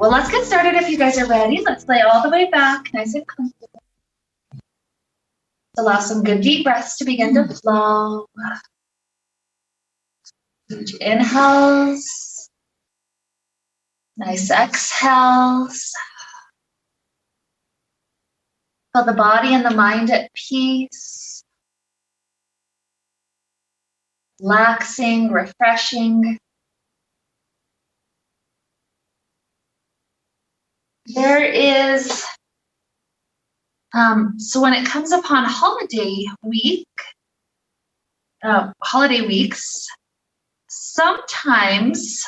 Well, let's get started if you guys are ready. Let's lay all the way back, nice and comfortable. Allow some good deep breaths to begin to flow. Huge inhales. Nice exhales. Feel the body and the mind at peace. Relaxing, refreshing. There is, so when it comes upon holiday weeks, sometimes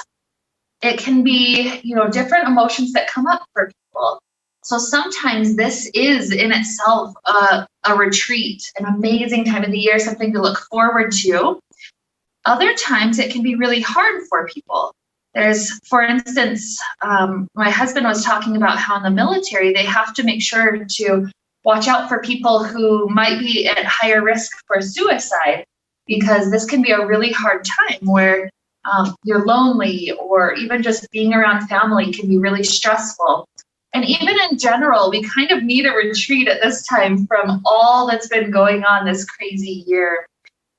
it can be, different emotions that come up for people. So sometimes this is in itself a retreat, an amazing time of the year, something to look forward to. Other times it can be really hard for people. There's, for instance, my husband was talking about how in the military, they have to make sure to watch out for people who might be at higher risk for suicide, because this can be a really hard time where you're lonely, or even just being around family can be really stressful. And even in general, we kind of need a retreat at this time from all that's been going on this crazy year.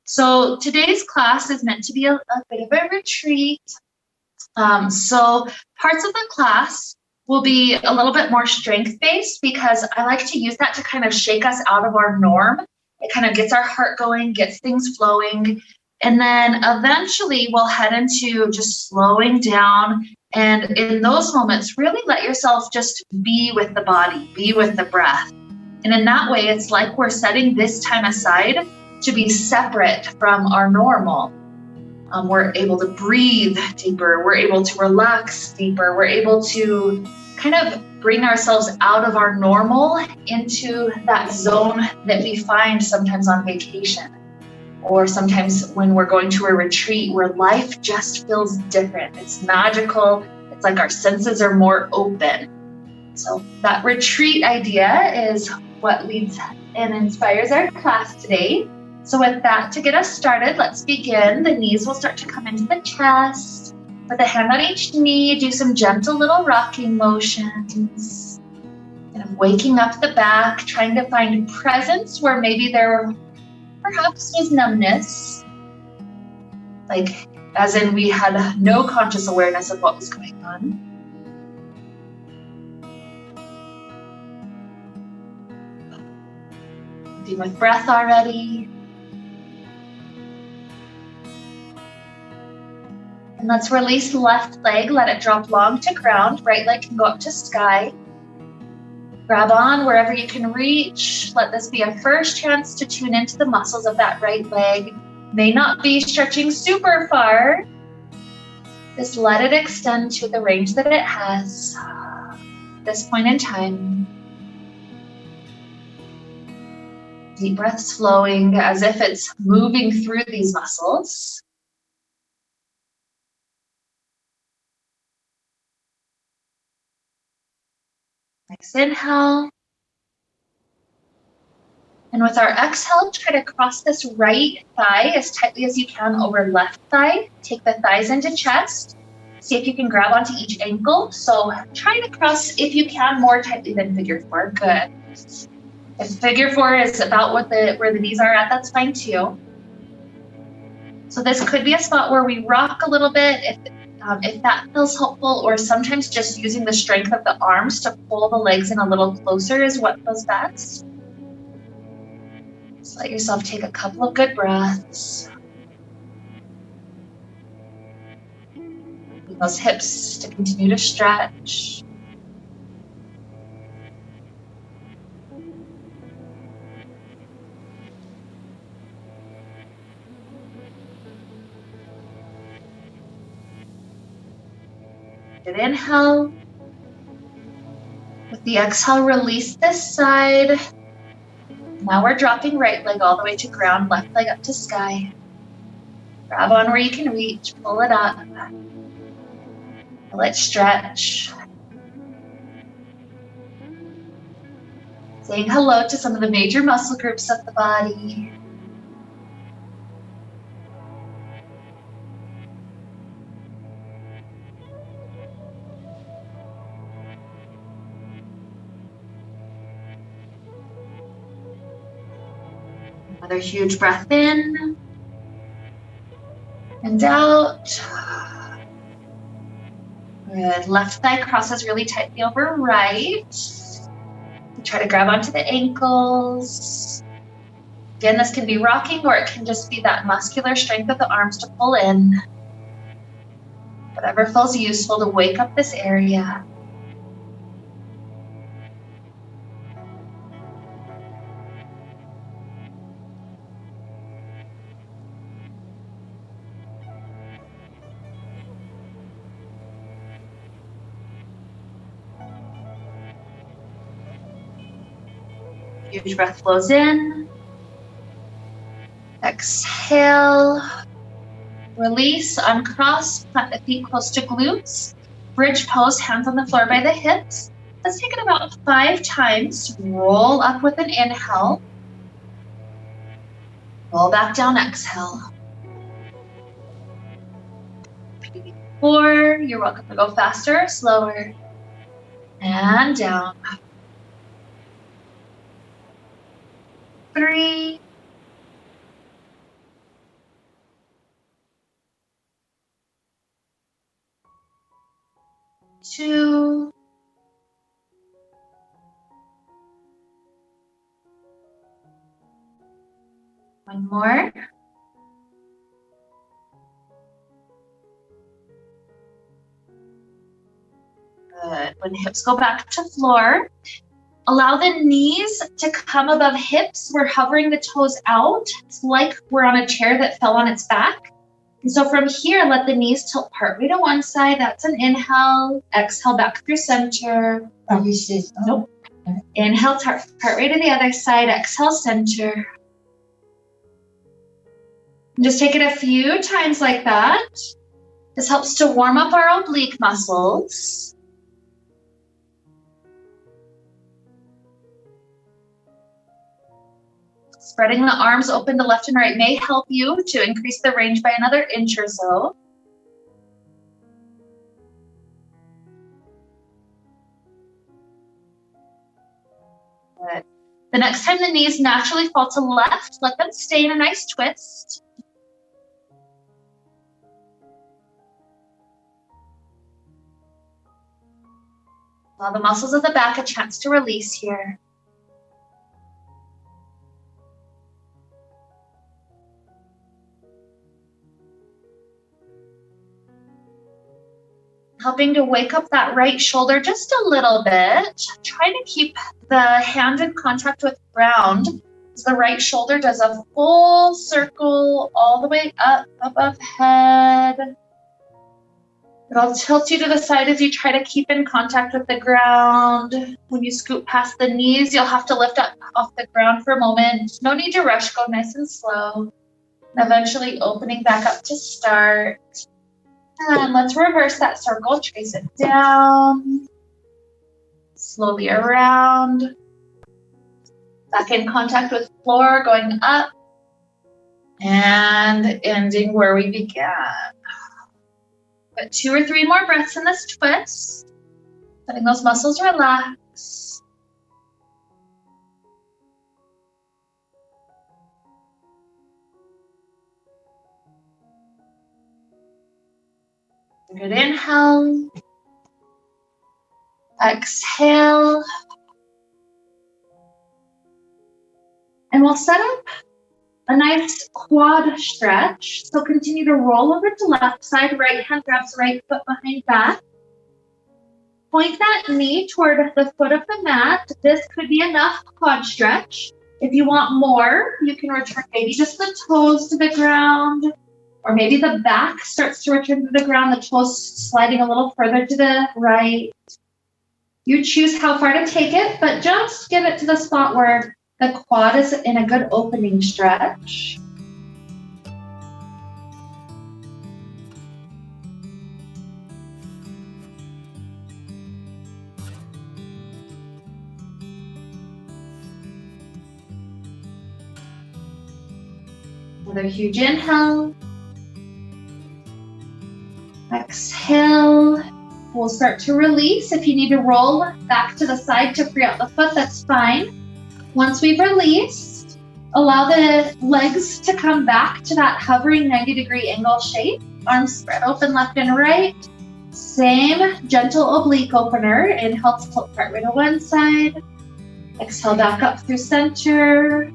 So today's class is meant to be a bit of a retreat. So parts of the class will be a little bit more strength-based, because I like to use that to kind of shake us out of our norm. It kind of gets our heart going, gets things flowing. And then eventually we'll head into just slowing down. And in those moments, really let yourself just be with the body, be with the breath. And in that way, it's like we're setting this time aside to be separate from our normal. We're able to breathe deeper. We're able to relax deeper. We're able to kind of bring ourselves out of our normal into that zone that we find sometimes on vacation, or sometimes when we're going to a retreat where life just feels different. It's magical. It's like our senses are more open. So that retreat idea is what leads and inspires our class today. So with that, to get us started, let's begin. The knees will start to come into the chest. With a hand on each knee, do some gentle little rocking motions. Kind of waking up the back, trying to find presence where maybe there perhaps was numbness. Like, as in we had no conscious awareness of what was going on. Deep with breath already. And let's release the left leg, let it drop long to ground. Right leg can go up to sky. Grab on wherever you can reach. Let this be a first chance to tune into the muscles of that right leg. May not be stretching super far. Just let it extend to the range that it has at this point in time. Deep breaths flowing as if it's moving through these muscles. Nice inhale. And with our exhale, try to cross this right thigh as tightly as you can over left thigh. Take the thighs into chest. See if you can grab onto each ankle. So try to cross, if you can, more tightly than figure four. Good. If figure four is about where the knees are at, that's fine too. So this could be a spot where we rock a little bit if that feels helpful, or sometimes just using the strength of the arms to pull the legs in a little closer is what feels best. Just let yourself take a couple of good breaths. Those hips to continue to stretch. Good inhale. With the exhale, release this side. Now we're dropping right leg all the way to ground, left leg up to sky. Grab on where you can reach, pull it up. Let's stretch. Saying hello to some of the major muscle groups of the body. Another huge breath in and out. Good. Left thigh crosses really tightly over right. Try to grab onto the ankles. Again, this can be rocking or it can just be that muscular strength of the arms to pull in. Whatever feels useful to wake up this area. Huge breath flows in. Exhale. Release, uncross, plant the feet close to glutes. Bridge pose, hands on the floor by the hips. Let's take it about 5 times. Roll up with an inhale. Roll back down, exhale. 4, you're welcome to go faster or slower. And down. 3, 2, 1 more. Good. When hips go back to floor, allow the knees to come above hips. We're hovering the toes out. It's like we're on a chair that fell on its back. And so from here, let the knees tilt partway to one side. That's an inhale. Exhale back through center. Nope. Inhale, partway to the other side. Exhale, center. And just take it a few times like that. This helps to warm up our oblique muscles. Spreading the arms open to left and right may help you to increase the range by another inch or so. Good. The next time the knees naturally fall to left, let them stay in a nice twist. Allow the muscles of the back a chance to release here. Helping to wake up that right shoulder just a little bit. Try to keep the hand in contact with ground as the right shoulder does a full circle all the way up above head. It'll tilt you to the side as you try to keep in contact with the ground. When you scoot past the knees, you'll have to lift up off the ground for a moment. No need to rush, go nice and slow. And eventually opening back up to start. And let's reverse that circle, trace it down, slowly around, back in contact with floor, going up, and ending where we began. But 2 or 3 more breaths in this twist, letting those muscles relax. Good inhale. Exhale. And we'll set up a nice quad stretch. So continue to roll over to left side. Right hand grabs right foot behind back. Point that knee toward the foot of the mat. This could be enough quad stretch. If you want more, you can return maybe just the toes to the ground. Or maybe the back starts to return to the ground, the toes sliding a little further to the right. You choose how far to take it, but just give it to the spot where the quad is in a good opening stretch. Another huge inhale. Exhale. We'll start to release. If you need to roll back to the side to free out the foot, that's fine. Once we've released, Allow the legs to come back to that hovering 90-degree angle shape. Arms spread open left and right. Same gentle oblique opener. Inhale, tilt part way to one side. Exhale, back up through center.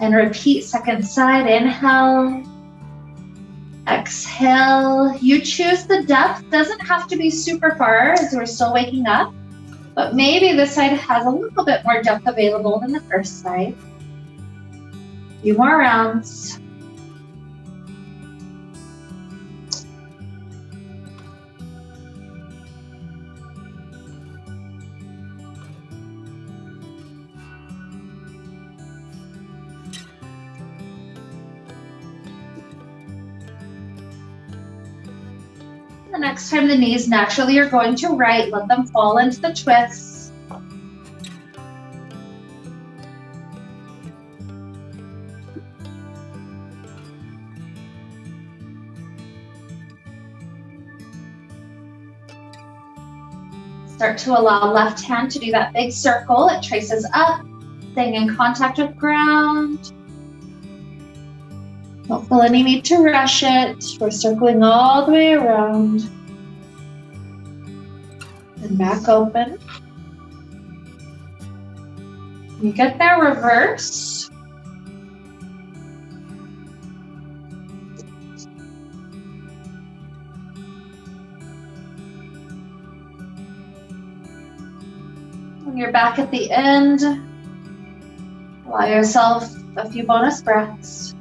And repeat second side. Inhale. Exhale. You choose the depth. Doesn't have to be super far as we're still waking up. But maybe this side has a little bit more depth available than the first side. A few more rounds. The next time the knees naturally are going to right, let them fall into the twists. Start to allow left hand to do that big circle. It traces up, staying in contact with ground. Don't feel any need to rush it. We're circling all the way around. And back open. You get there, reverse. When you're back at the end, allow yourself a few bonus breaths.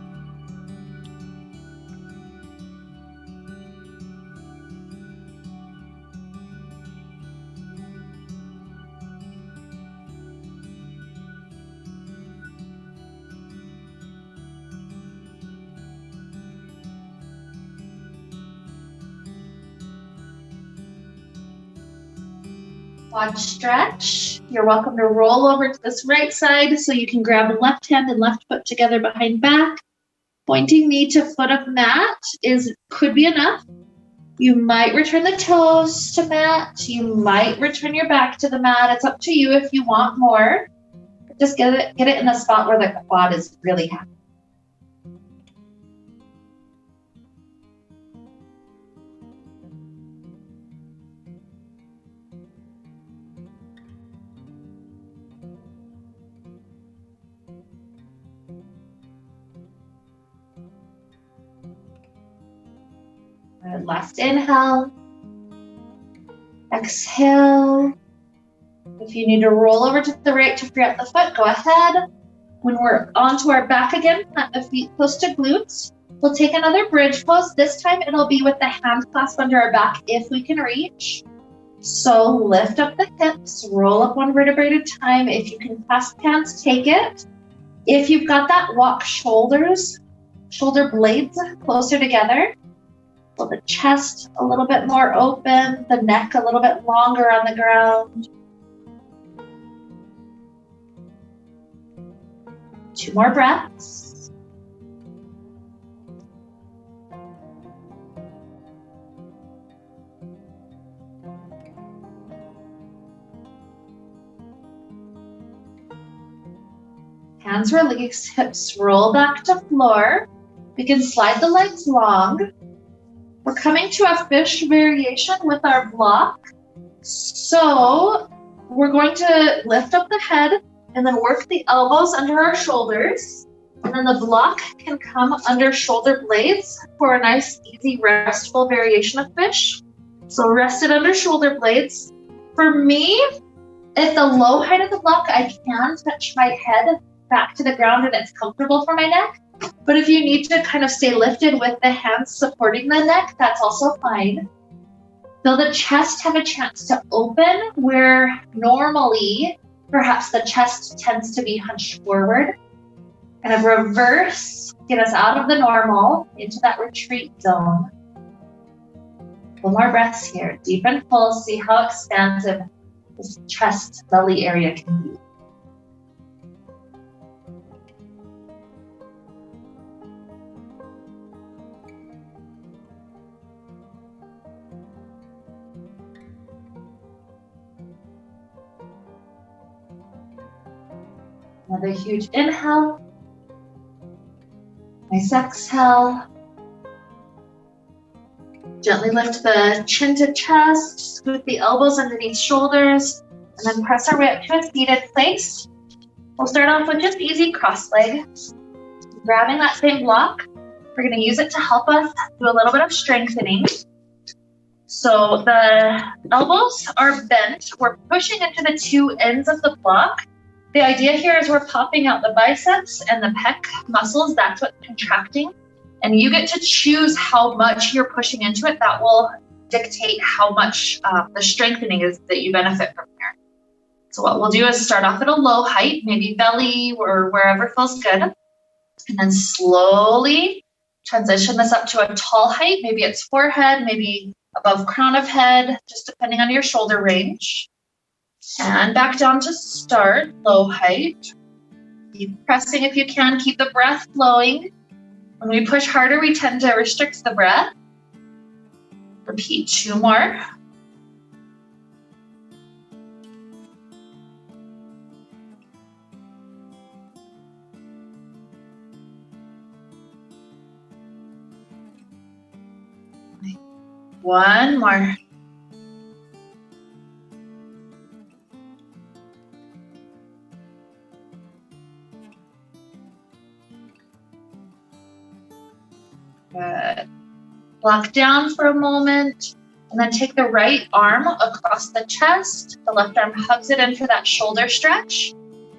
Quad stretch. You're welcome to roll over to this right side so you can grab the left hand and left foot together behind back. Pointing knee to foot of mat could be enough. You might return the toes to mat. You might return your back to the mat. It's up to you if you want more. Just get it in a spot where the quad is really happy. Last inhale. Exhale. If you need to roll over to the right to free up the foot, go ahead. When we're onto our back again, plant the feet close to glutes. We'll take another bridge pose. This time it'll be with the hand clasp under our back if we can reach. So lift up the hips, roll up one vertebrae at a time. If you can clasp hands, take it. If you've got that, walk shoulder blades closer together. So the chest a little bit more open, the neck a little bit longer on the ground. 2 more breaths. Hands release, hips roll back to floor. We can slide the legs long. We're coming to a fish variation with our block. So we're going to lift up the head and then work the elbows under our shoulders. And then the block can come under shoulder blades for a nice, easy, restful variation of fish. So rest it under shoulder blades. For me, at the low height of the block, I can touch my head back to the ground and it's comfortable for my neck. But if you need to kind of stay lifted with the hands supporting the neck, that's also fine. Feel the chest have a chance to open where normally perhaps the chest tends to be hunched forward. Kind of reverse, get us out of the normal into that retreat zone. 1 more breaths here, deep and full. See how expansive this chest belly area can be. Another huge inhale. Nice exhale. Gently lift the chin to chest, scoot the elbows underneath shoulders, and then press our way up to a seated place. We'll start off with just easy cross legs. Grabbing that same block, we're going to use it to help us do a little bit of strengthening. So the elbows are bent. We're pushing into the two ends of the block. The idea here is we're popping out the biceps and the pec muscles. That's what's contracting. And you get to choose how much you're pushing into it. That will dictate how much the strengthening is that you benefit from here. So what we'll do is start off at a low height, maybe belly or wherever feels good. And then slowly transition this up to a tall height. Maybe it's forehead, maybe above crown of head, just depending on your shoulder range. And back down to start, low height. Keep pressing if you can, keep the breath flowing. When we push harder, we tend to restrict the breath. Repeat 2 more. One more. Good. Lock down for a moment, and then take the right arm across the chest. The left arm hugs it in for that shoulder stretch.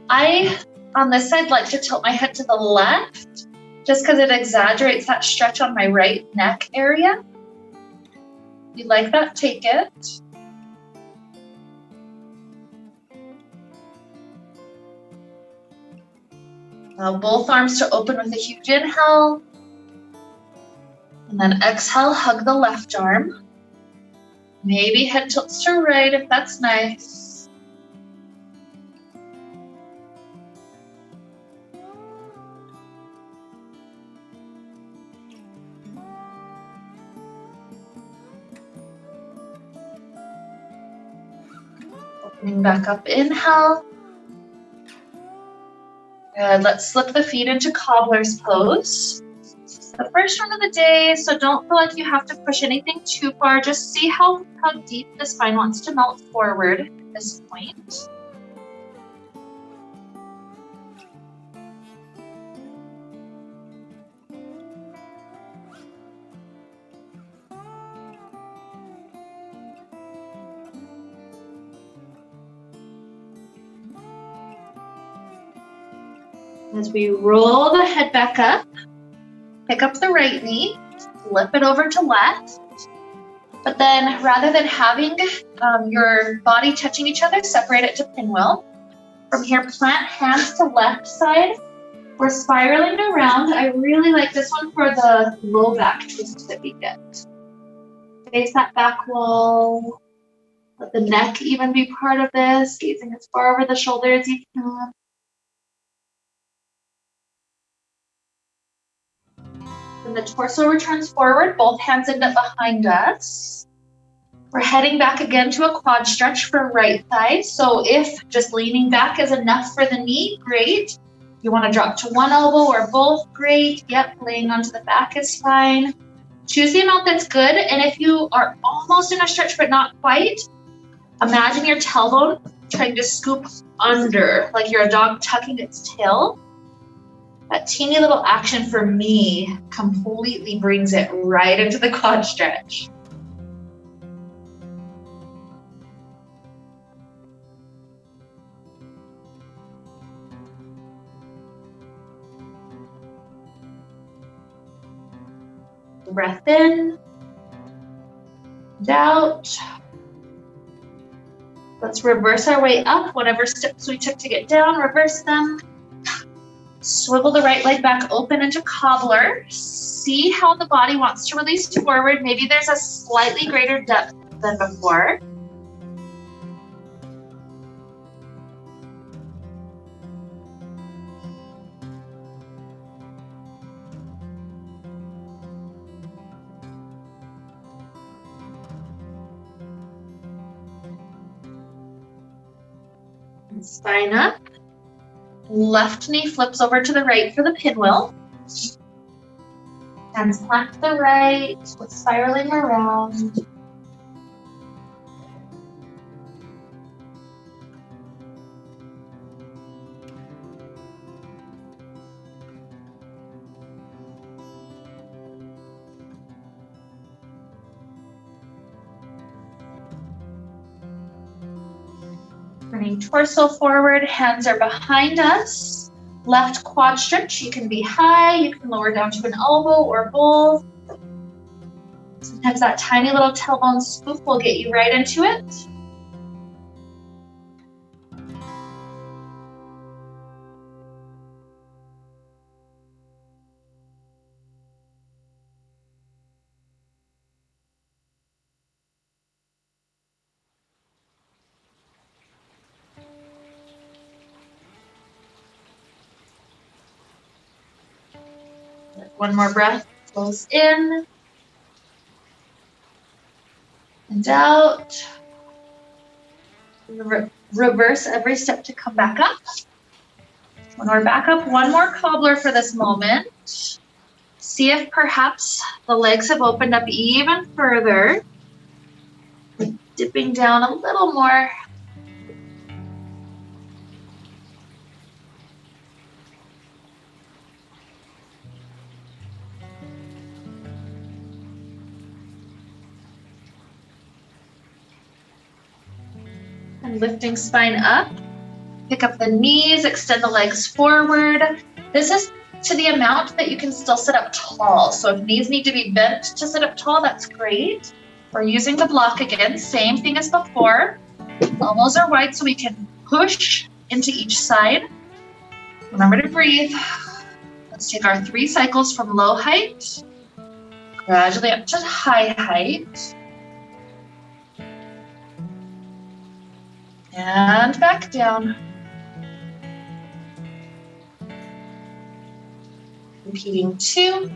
I, on this side, like to tilt my head to the left, just because it exaggerates that stretch on my right neck area. If you like that, take it. Allow both arms to open with a huge inhale. And then exhale, hug the left arm. Maybe head tilts to right if that's nice. Opening back up, inhale. Good, let's slip the feet into cobbler's pose. The first one of the day, so don't feel like you have to push anything too far. Just see how deep the spine wants to melt forward at this point. As we roll the head back up, pick up the right knee, flip it over to left. But then rather than having your body touching each other, separate it to pinwheel. From here, plant hands to left side. We're spiraling around. I really like this one for the low back twist that we get. Face that back wall. Let the neck even be part of this, gazing as far over the shoulder as you can. Then the torso returns forward, both hands end up behind us. We're heading back again to a quad stretch for right thigh. So if just leaning back is enough for the knee, great. You want to drop to one elbow or both, great. Yep, laying onto the back is fine. Choose the amount that's good. And if you are almost in a stretch but not quite, imagine your tailbone trying to scoop under, like you're a dog tucking its tail. That teeny little action for me completely brings it right into the quad stretch. Breath in, and out. Let's reverse our way up. Whatever steps we took to get down, reverse them. Swivel the right leg back open into cobbler. See how the body wants to release forward. Maybe there's a slightly greater depth than before. And spine up. Left knee flips over to the right for the pinwheel. Hands plant to the right, spiraling around. Turning torso forward, hands are behind us. Left quadrant, you can be high, you can lower down to an elbow or both. Sometimes that tiny little tailbone scoop will get you right into it. One more breath, close in and out. Reverse every step to come back up. When we're back up, one more cobbler for this moment. See if perhaps the legs have opened up even further. Dipping down a little more. And lifting spine up. Pick up the knees, extend the legs forward. This is to the amount that you can still sit up tall. So if knees need to be bent to sit up tall, that's great. We're using the block again, same thing as before. Elbows are wide so we can push into each side. Remember to breathe. Let's take our 3 cycles from low height, gradually up to high height. And back down. Repeating 2.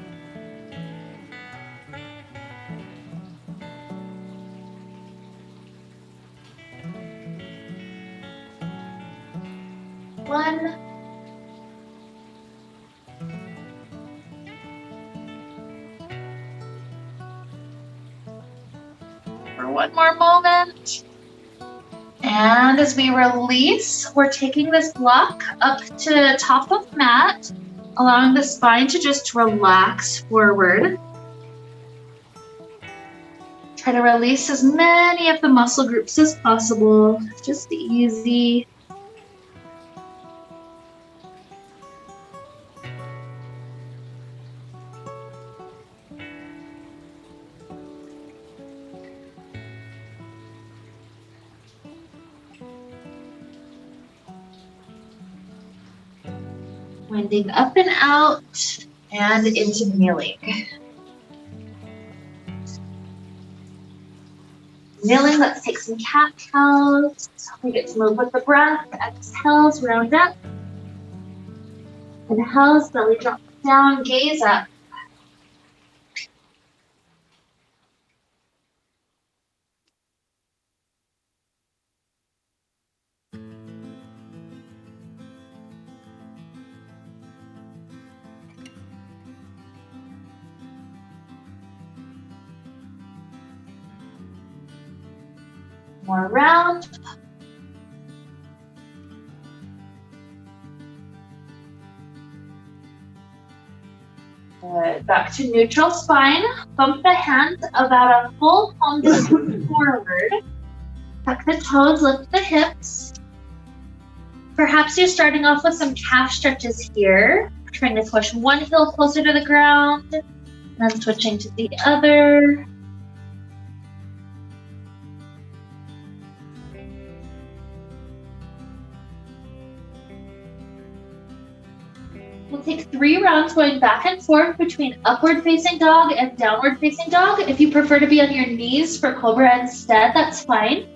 One. For one more moment. And as we release, we're taking this block up to the top of mat, allowing the spine to just relax forward. Try to release as many of the muscle groups as possible, just easy. Winding up and out and into kneeling. Kneeling, let's take some cat-cows. We get to move with the breath. Exhales, round up. Inhales, belly drops down, gaze up. More round. Good. Back to neutral spine. Bump the hands about a full palm distance forward. Tuck the toes, lift the hips. Perhaps you're starting off with some calf stretches here. Trying to push one heel closer to the ground, and then switching to the other. We'll take 3 rounds going back and forth between upward facing dog and downward facing dog. If you prefer to be on your knees for cobra instead, that's fine.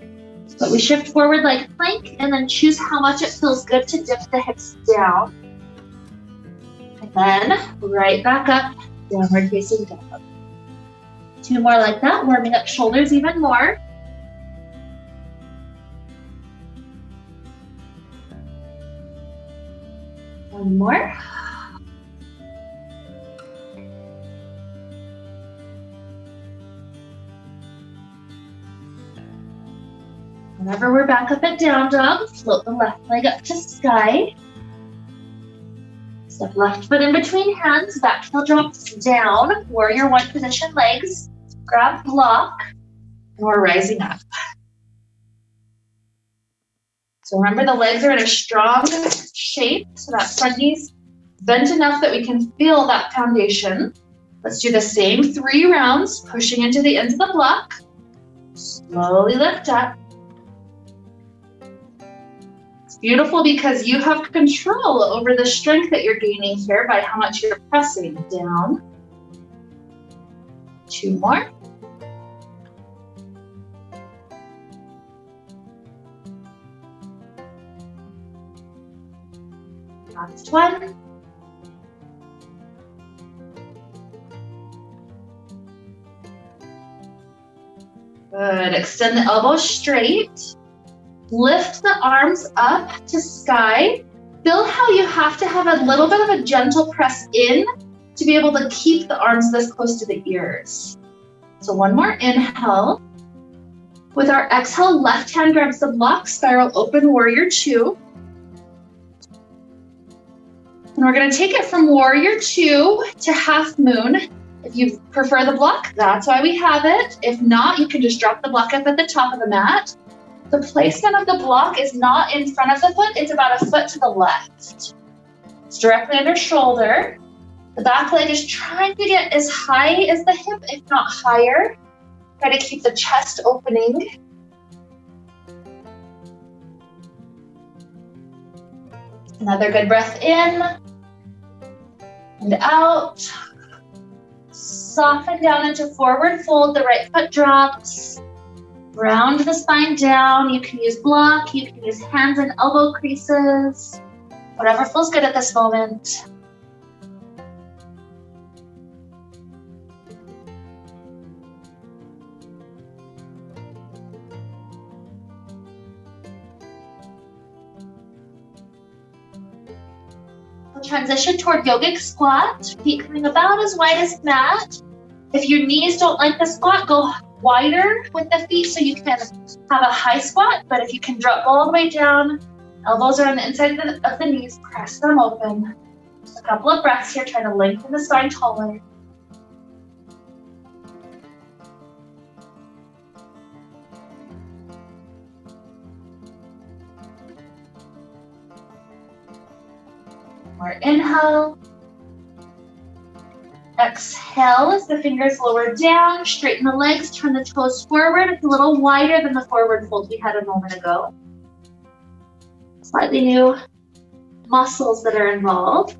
But we shift forward like plank and then choose how much it feels good to dip the hips down. And then right back up, downward facing dog. 2 more like that, warming up shoulders even more. One more. Whenever we're back up at down dog, float the left leg up to sky. Step left foot in between hands, back heel drops down, warrior one position legs, grab block, and we're rising up. So remember the legs are in a strong shape, so that front knee's bent enough that we can feel that foundation. Let's do the same 3 rounds, pushing into the ends of the block. Slowly lift up. It's beautiful because you have control over the strength that you're gaining here by how much you're pressing down. 2 more. Last one. Good. Extend the elbows straight. Lift the arms up to sky. Feel how you have to have a little bit of a gentle press in to be able to keep the arms this close to the ears. So one more inhale. With our exhale, left hand grabs the block, spiral open, warrior 2. And we're going to take it from warrior 2 to half moon. If you prefer the block, that's why we have it. If not, you can just drop the block up at the top of the mat. The placement of the block is not in front of the foot, it's about a foot to the left. It's directly under shoulder. The back leg is trying to get as high as the hip, if not higher. Try to keep the chest opening. Another good breath in and out. Soften down into forward fold, the right foot drops. Round the spine down. You can use block, you can use hands and elbow creases. Whatever feels good at this moment. We'll transition toward yogic squat, feet coming about as wide as mat. If your knees don't like the squat, go wider with the feet so you can have a high squat, but if you can drop all the way down, elbows are on the inside of the knees, press them open. Just a couple of breaths here, trying to lengthen the spine taller. More inhale. Exhale as the fingers lower down, straighten the legs, turn the toes forward. It's a little wider than the forward fold we had a moment ago. Slightly new muscles that are involved.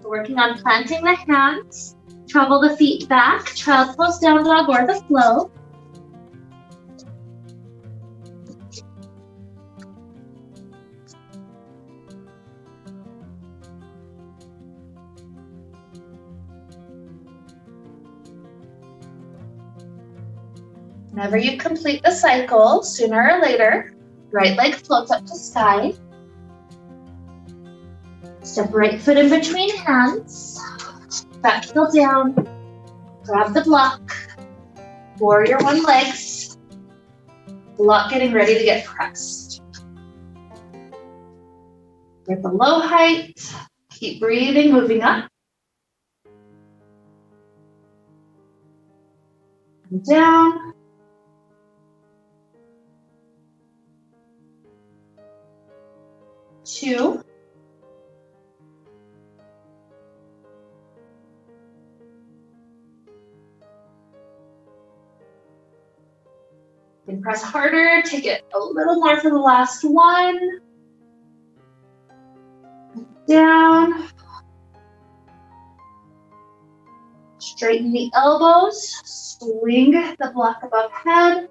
We're working on planting the hands, travel the feet back, child's pose, down dog, or the flow. Whenever you complete the cycle, sooner or later, right leg floats up to sky. Step right foot in between hands, back heel down, grab the block, warrior one legs, block getting ready to get pressed. Get the low height, keep breathing, moving up. And down. 2. You can press harder, take it a little more for the last one. Down. Straighten the elbows, swing the block above head.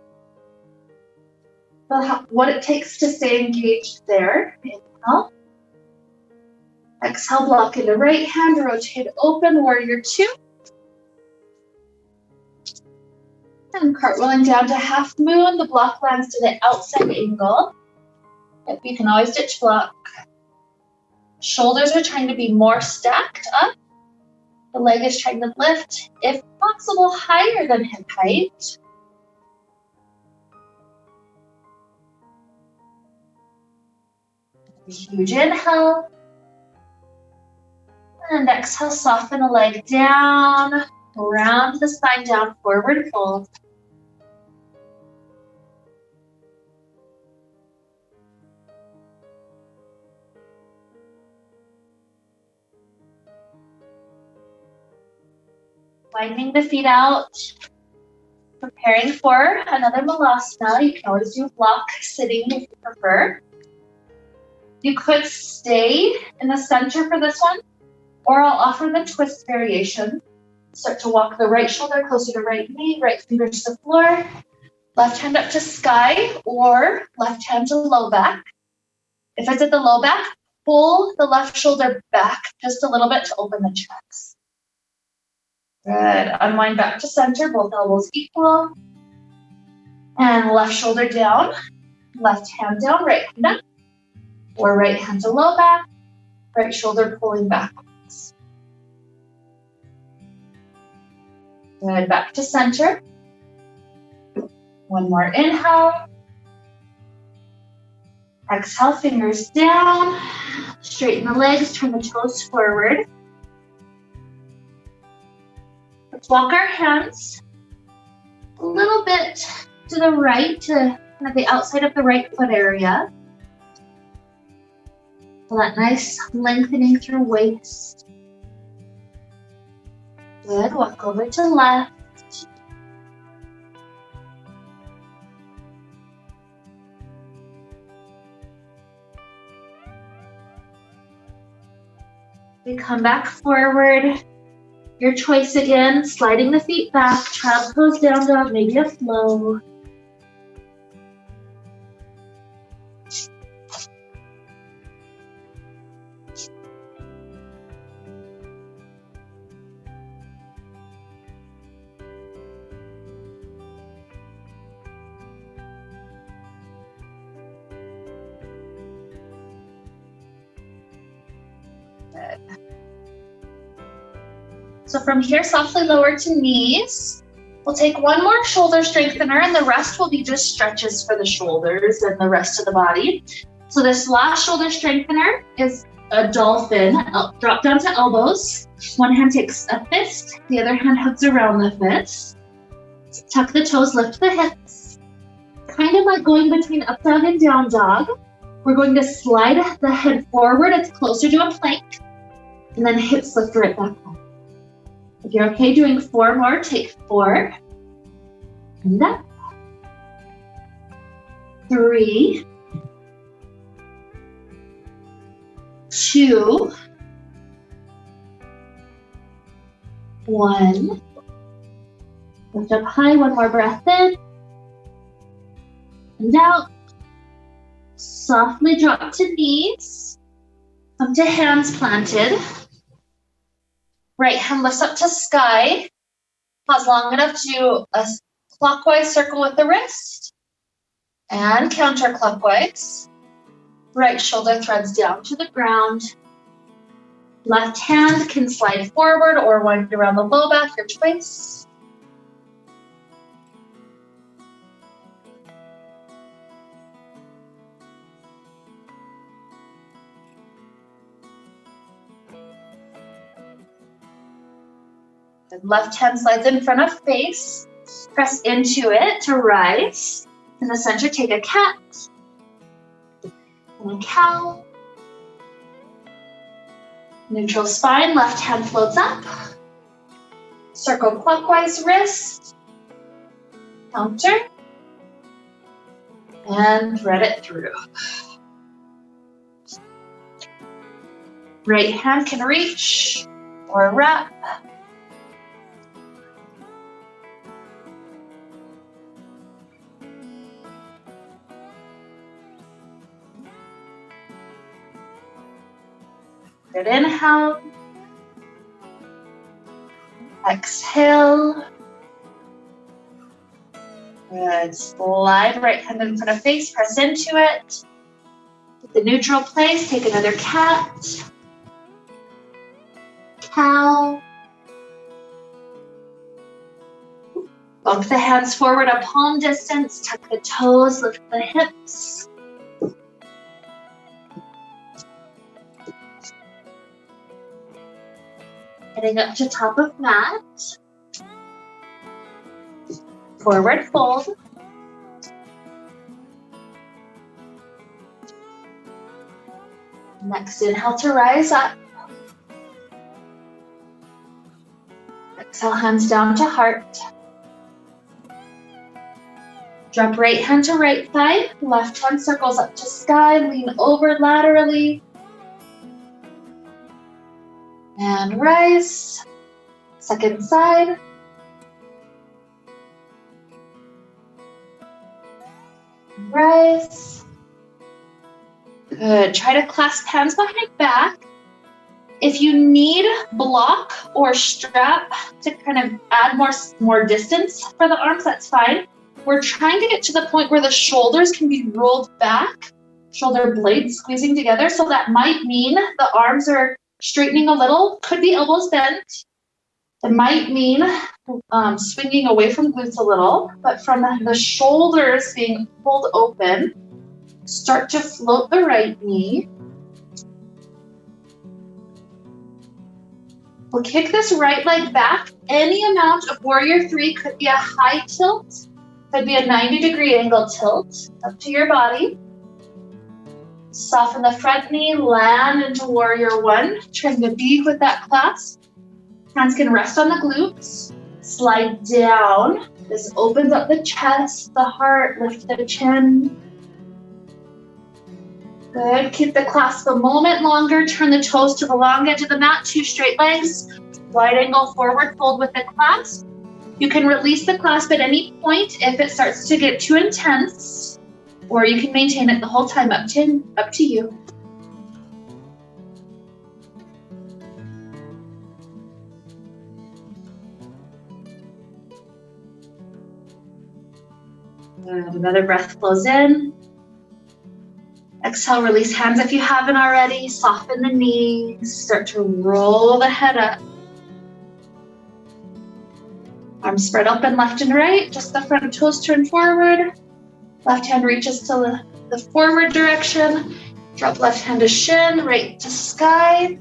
Feel what it takes to stay engaged there. Inhale. Exhale, block into right hand, rotate open, warrior 2. And cartwheeling down to half moon, the block lands to the outside angle. Yep, you can always ditch block. Shoulders are trying to be more stacked up. The leg is trying to lift, if possible, higher than hip height. A huge inhale. And exhale, soften the leg down, round the spine down, forward fold. Widening the feet out, preparing for another Malasana. You can always do block sitting if you prefer. You could stay in the center for this one, or I'll offer the twist variation. Start to walk the right shoulder closer to right knee, right fingers to the floor, left hand up to sky, or left hand to low back. If it's at the low back, pull the left shoulder back just a little bit to open the chest. Good. Unwind back to center, both elbows equal. And left shoulder down, left hand down, right hand up, or right hand to low back, right shoulder pulling backwards. Good. Back to center. One more inhale. Exhale, fingers down. Straighten the legs, turn the toes forward. Let's walk our hands a little bit to the right, to kind of the outside of the right foot area. Feel that nice lengthening through waist. Good. Walk over to left. We come back forward. Your choice again, sliding the feet back, child pose, down dog, maybe a flow. Good. So from here, softly lower to knees. We'll take one more shoulder strengthener, and the rest will be just stretches for the shoulders and the rest of the body. So this last shoulder strengthener is a dolphin. Drop down to elbows. One hand takes a fist, the other hand hugs around the fist. Tuck the toes, lift the hips. Kind of like going between up dog and down dog. We're going to slide the head forward. It's closer to a plank. And then hips lift right back up. If you're okay doing 4 more, take 4. And up. 3. 2. 1. Lift up high, one more breath in. And out. Softly drop to knees. Come to hands planted. Right hand lifts up to sky. Pause long enough to do a clockwise circle with the wrist. And counterclockwise. Right shoulder threads down to the ground. Left hand can slide forward or wind around the low back, your choice. The left hand slides in front of face. Press into it to rise. In the center, take a cat. And a cow. Neutral spine, left hand floats up. Circle clockwise, wrist. Counter. And thread it through. Right hand can reach or wrap. Good inhale. Exhale. Good. Slide right hand in front of face, press into it. Get the neutral place, take another cat. Cow. Walk the hands forward a palm distance, tuck the toes, lift the hips. Getting up to top of mat. Forward fold. Next inhale to rise up. Exhale, hands down to heart. Drop right hand to right thigh. Left hand circles up to sky. Lean over laterally. And rise. Second side. Rise. Good. Try to clasp hands behind back. If you need block or strap to kind of add more distance for the arms, that's fine. We're trying to get to the point where the shoulders can be rolled back, shoulder blades squeezing together. So that might mean the arms are straightening a little, could be elbows bent. It might mean swinging away from glutes a little, but from the shoulders being pulled open, start to float the right knee. We'll kick this right leg back. Any amount of warrior three, could be a high tilt, could be a 90-degree angle tilt, up to your body. Soften the front knee, land into warrior one. Trim the beak with that clasp. Hands can rest on the glutes. Slide down. This opens up the chest, the heart, lift the chin. Good. Keep the clasp a moment longer. Turn the toes to the long edge of the mat. Two straight legs. Wide angle forward fold with the clasp. You can release the clasp at any point if it starts to get too intense, or you can maintain it the whole time, up to you. And another breath flows in. Exhale, release hands if you haven't already. Soften the knees. Start to roll the head up. Arms spread open left and right. Just the front toes turn forward. Left hand reaches to the forward direction. Drop left hand to shin, right to sky.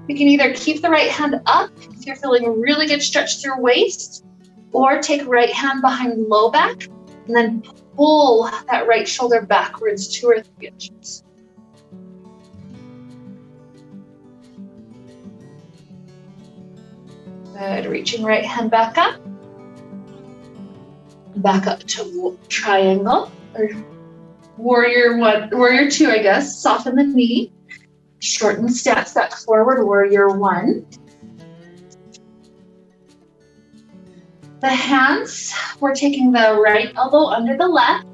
You can either keep the right hand up if you're feeling a really good stretch through waist, or take right hand behind low back and then pull that right shoulder backwards 2 or 3 inches. Good, reaching right hand back up. Back up to triangle, or warrior one, warrior two, I guess. Soften the knee. Shorten stance back forward, warrior one. The hands, we're taking the right elbow under the left,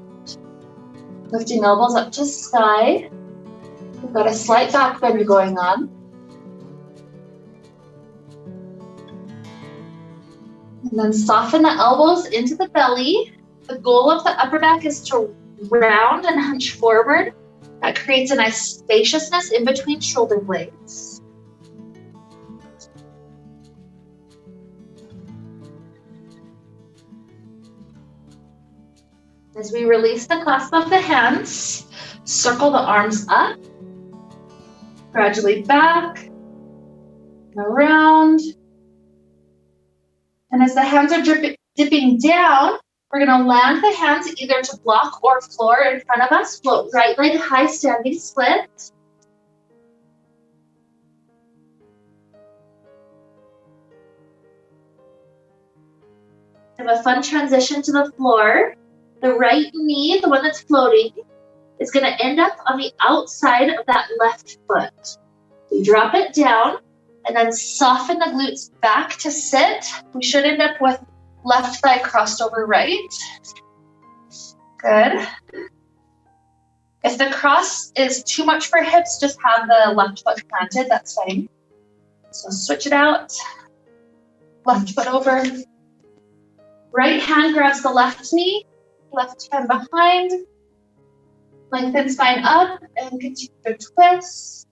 lifting elbows up to sky. We've got a slight back bend going on. And then soften the elbows into the belly. The goal of the upper back is to round and hunch forward. That creates a nice spaciousness in between shoulder blades. As we release the clasp of the hands, circle the arms up, gradually back, around. And as the hands are dipping down, we're going to land the hands either to block or floor in front of us. Float right leg high, standing split. Have a fun transition to the floor. The right knee, the one that's floating, is going to end up on the outside of that left foot. We drop it down and then soften the glutes back to sit. We should end up with left thigh crossed over right. Good. If the cross is too much for hips, just have the left foot planted, that's fine. So switch it out. Left foot over. Right hand grabs the left knee, left hand behind. Lengthen spine up and continue to twist.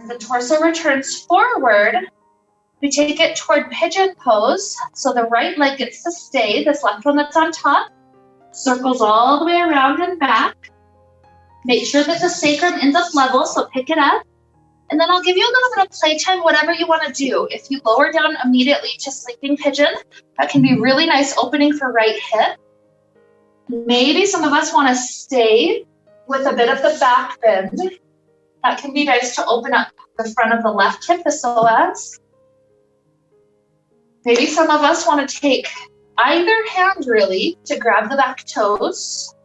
As the torso returns forward, we take it toward pigeon pose. So the right leg gets to stay, this left one that's on top, circles all the way around and back. Make sure that the sacrum ends up level, so pick it up. And then I'll give you a little bit of playtime, whatever you want to do. If you lower down immediately to sleeping pigeon, that can be really nice opening for right hip. Maybe some of us want to stay with a bit of the back bend. That can be nice to open up the front of the left hip, the psoas. Maybe some of us want to take either hand really to grab the back toes.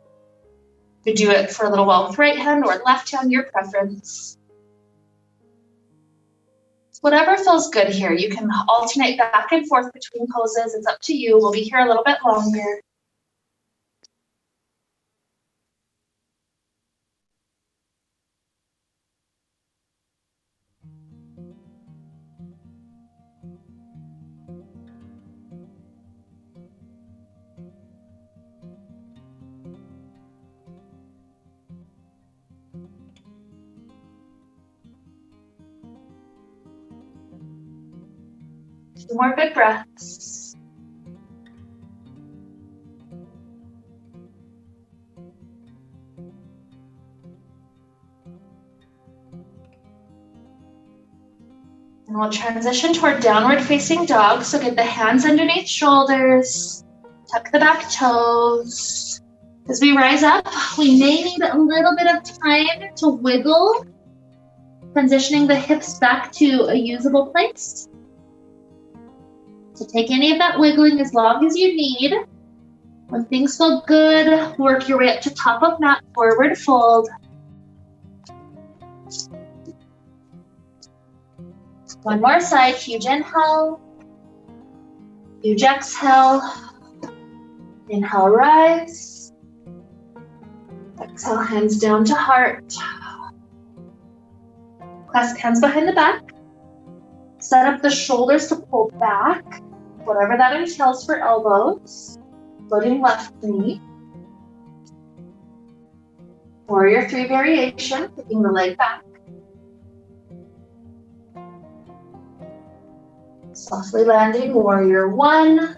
You do it for a little while with right hand or left hand, your preference. Whatever feels good here. You can alternate back and forth between poses. It's up to you. We'll be here a little bit longer. Two more good breaths. And we'll transition toward downward facing dog. So get the hands underneath shoulders, tuck the back toes. As we rise up, we may need a little bit of time to wiggle, transitioning the hips back to a usable place. So take any of that wiggling as long as you need. When things feel good, work your way up to top of mat, forward fold. One more side, huge inhale, huge exhale. Inhale, rise. Exhale, hands down to heart. Clasp hands behind the back. Set up the shoulders to pull back, whatever that entails for elbows. Floating left knee. Warrior 3 variation, kicking the leg back. Softly landing, warrior 1.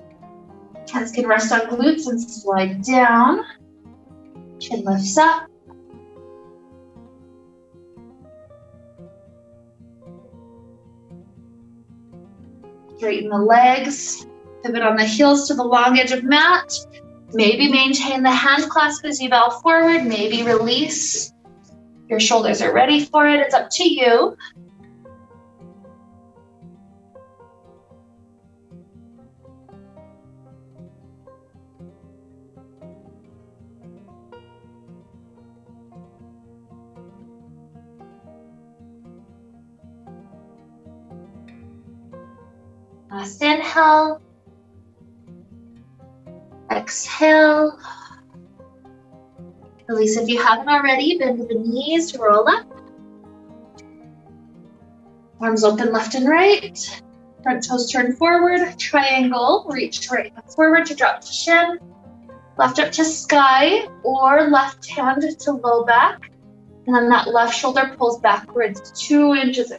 Hands can rest on glutes and slide down. Chin lifts up. Straighten the legs. Pivot on the heels to the long edge of mat. Maybe maintain the hand clasp as you bow forward. Maybe release. Your shoulders are ready for it. It's up to you. Last inhale. Exhale. Release if you haven't already. Bend the knees, roll up. Arms open left and right. Front toes turn forward. Triangle. Reach right forward to drop to shin. Left up to sky or left hand to low back. And then that left shoulder pulls backwards 2 inches.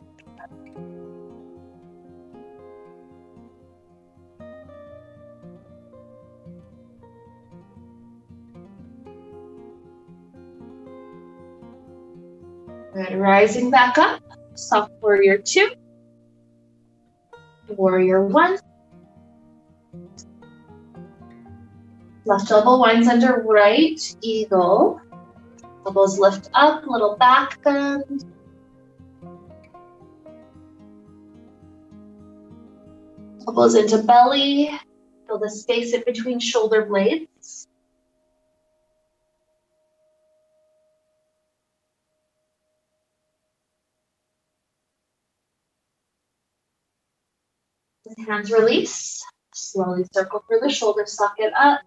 Good, rising back up, soft warrior 2, warrior 1. Left elbow winds under right eagle. Elbows lift up, little back bend. Elbows into belly. Feel the space in between shoulder blades. Hands release. Slowly circle through the shoulder socket up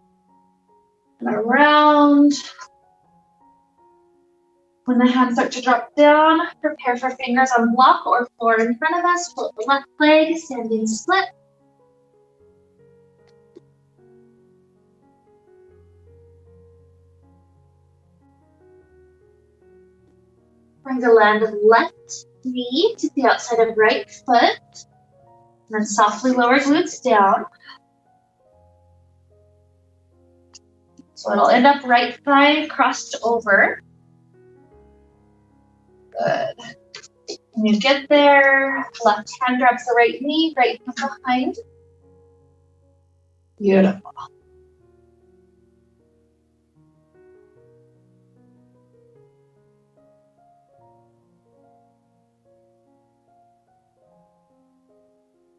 and around. When the hands start to drop down, prepare for fingers on block or floor in front of us. Float the left leg, standing split. Bring the land left knee to the outside of right foot. And then softly lower glutes down. So it'll end up right thigh crossed over. Good. When you get there, left hand grabs the right knee, right hand behind. Beautiful.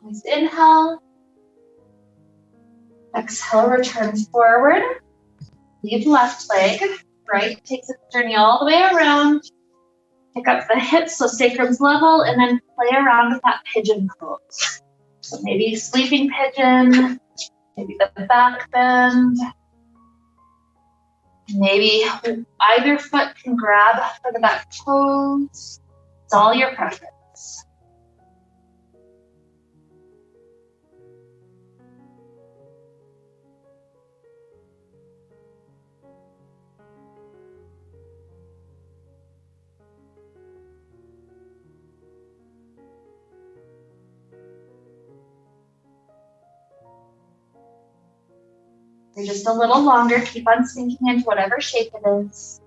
Nice inhale. Exhale, return forward. Leave left leg. Right takes its journey all the way around. Pick up the hips so sacrum's level, and then play around with that pigeon pose. So maybe sleeping pigeon, maybe the back bend. Maybe either foot can grab for the back toes. It's all your preference. For just a little longer, keep on sinking into whatever shape it is.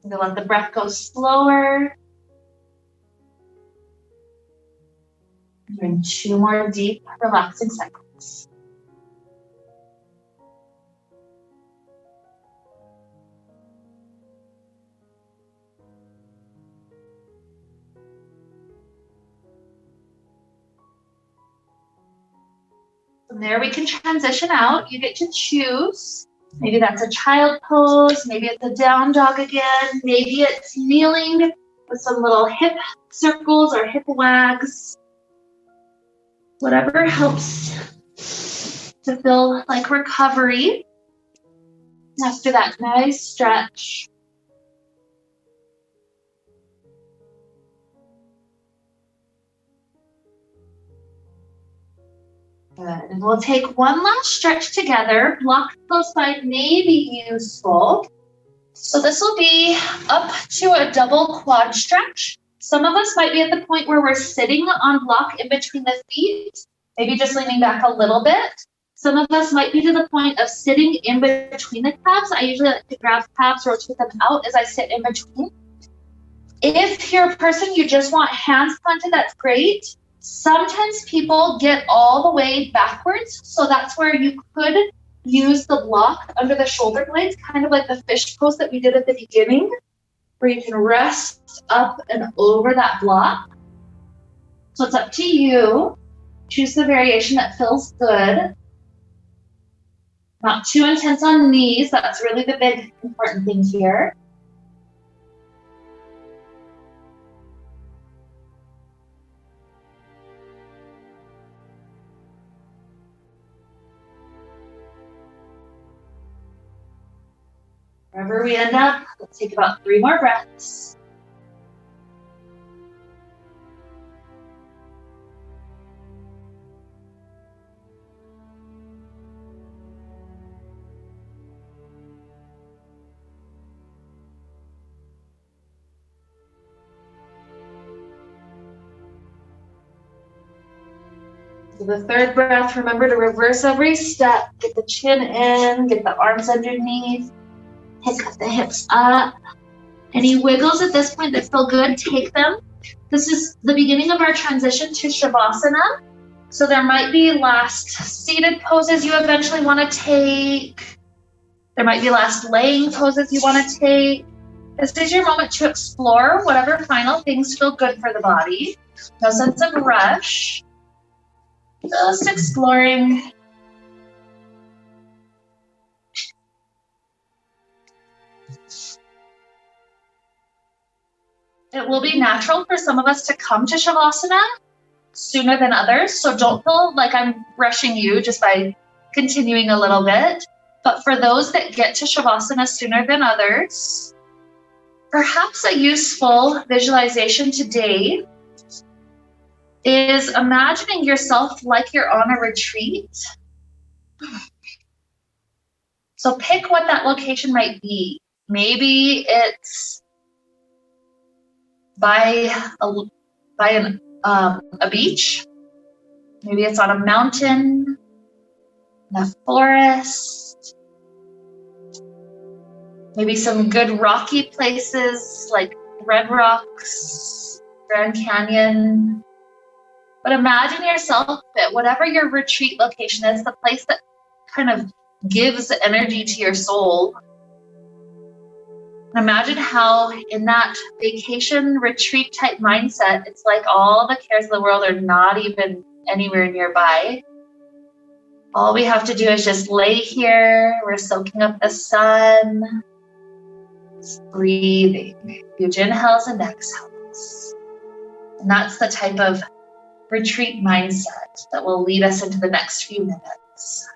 You'll let the breath go slower. Doing 2 more deep, relaxing cycles. From there, we can transition out. You get to choose. Maybe that's a child pose. Maybe it's a down dog again. Maybe it's kneeling with some little hip circles or hip wags. Whatever helps to feel like recovery. After that nice stretch. Good. And we'll take one last stretch together. Block close by may be useful. So this will be up to a double quad stretch. Some of us might be at the point where we're sitting on block in between the feet, maybe just leaning back a little bit. Some of us might be to the point of sitting in between the calves. I usually like to grab calves, rotate them out as I sit in between. If you're a person you just want hands planted, that's great. Sometimes people get all the way backwards, so that's where you could use the block under the shoulder blades, kind of like the fish pose that we did at the beginning, where you can rest up and over that block. So it's up to you. Choose the variation that feels good. Not too intense on knees. That's really the big important thing here. Wherever we end up, let's take about 3 more breaths. So the third breath, remember to reverse every step. Get the chin in, get the arms underneath. Pick the hips up. Any wiggles at this point that feel good, take them. This is the beginning of our transition to Shavasana. So there might be last seated poses you eventually want to take. There might be last laying poses you want to take. This is your moment to explore whatever final things feel good for the body. No sense of rush. Just exploring. It will be natural for some of us to come to Shavasana sooner than others, so don't feel like I'm rushing you just by continuing a little bit. But for those that get to Shavasana sooner than others, perhaps a useful visualization today is imagining yourself like you're on a retreat. So pick what that location might be. Maybe it's by a beach. Maybe it's on a mountain, in a forest. Maybe some good rocky places like Red Rocks, Grand Canyon. But imagine yourself at whatever your retreat location is, the place that kind of gives energy to your soul. And imagine how in that vacation retreat type mindset, it's like all the cares of the world are not even anywhere nearby. All we have to do is just lay here. We're soaking up the sun, just breathing, huge inhales and exhales. And that's the type of retreat mindset that will lead us into the next few minutes.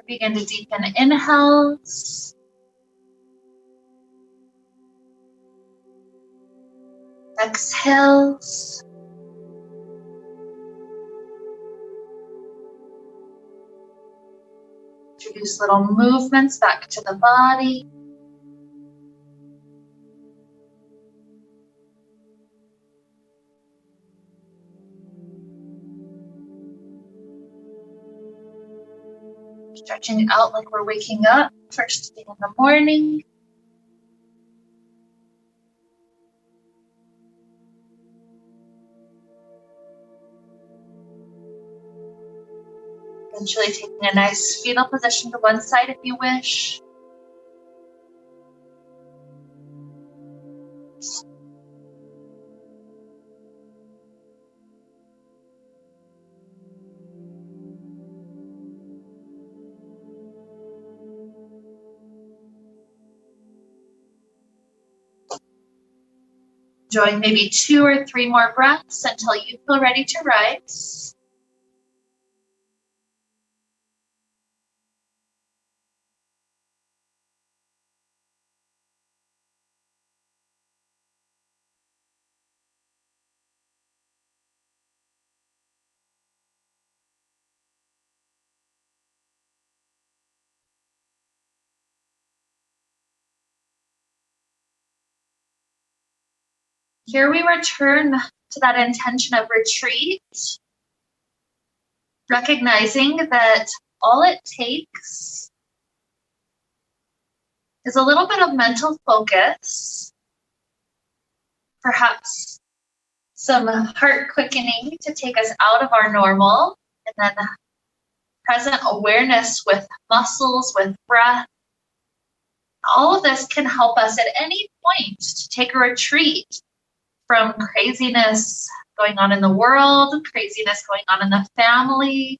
Begin to deepen inhales. Exhales. Introduce little movements back to the body. Stretching out like we're waking up first thing in the morning. Eventually taking a nice fetal position to one side if you wish. Enjoying maybe 2 or 3 more breaths until you feel ready to rise. Here we return to that intention of retreat, recognizing that all it takes is a little bit of mental focus, perhaps some heart quickening to take us out of our normal, and then present awareness with muscles, with breath. All of this can help us at any point to take a retreat from craziness going on in the world, craziness going on in the family,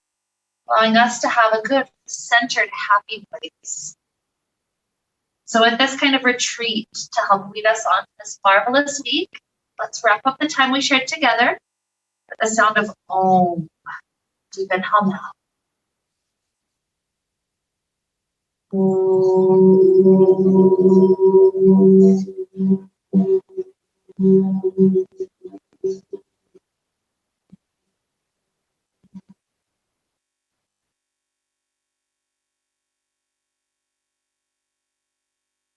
allowing us to have a good, centered, happy place. So with this kind of retreat to help lead us on this marvelous week, let's wrap up the time we shared together with the sound of Om. Deep inhale now.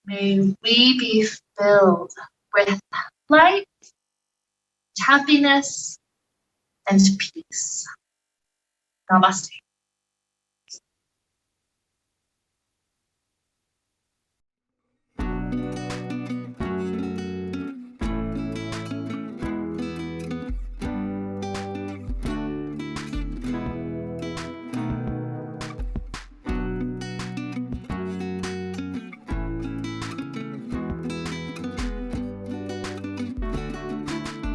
May we be filled with light, happiness, and peace. Namaste.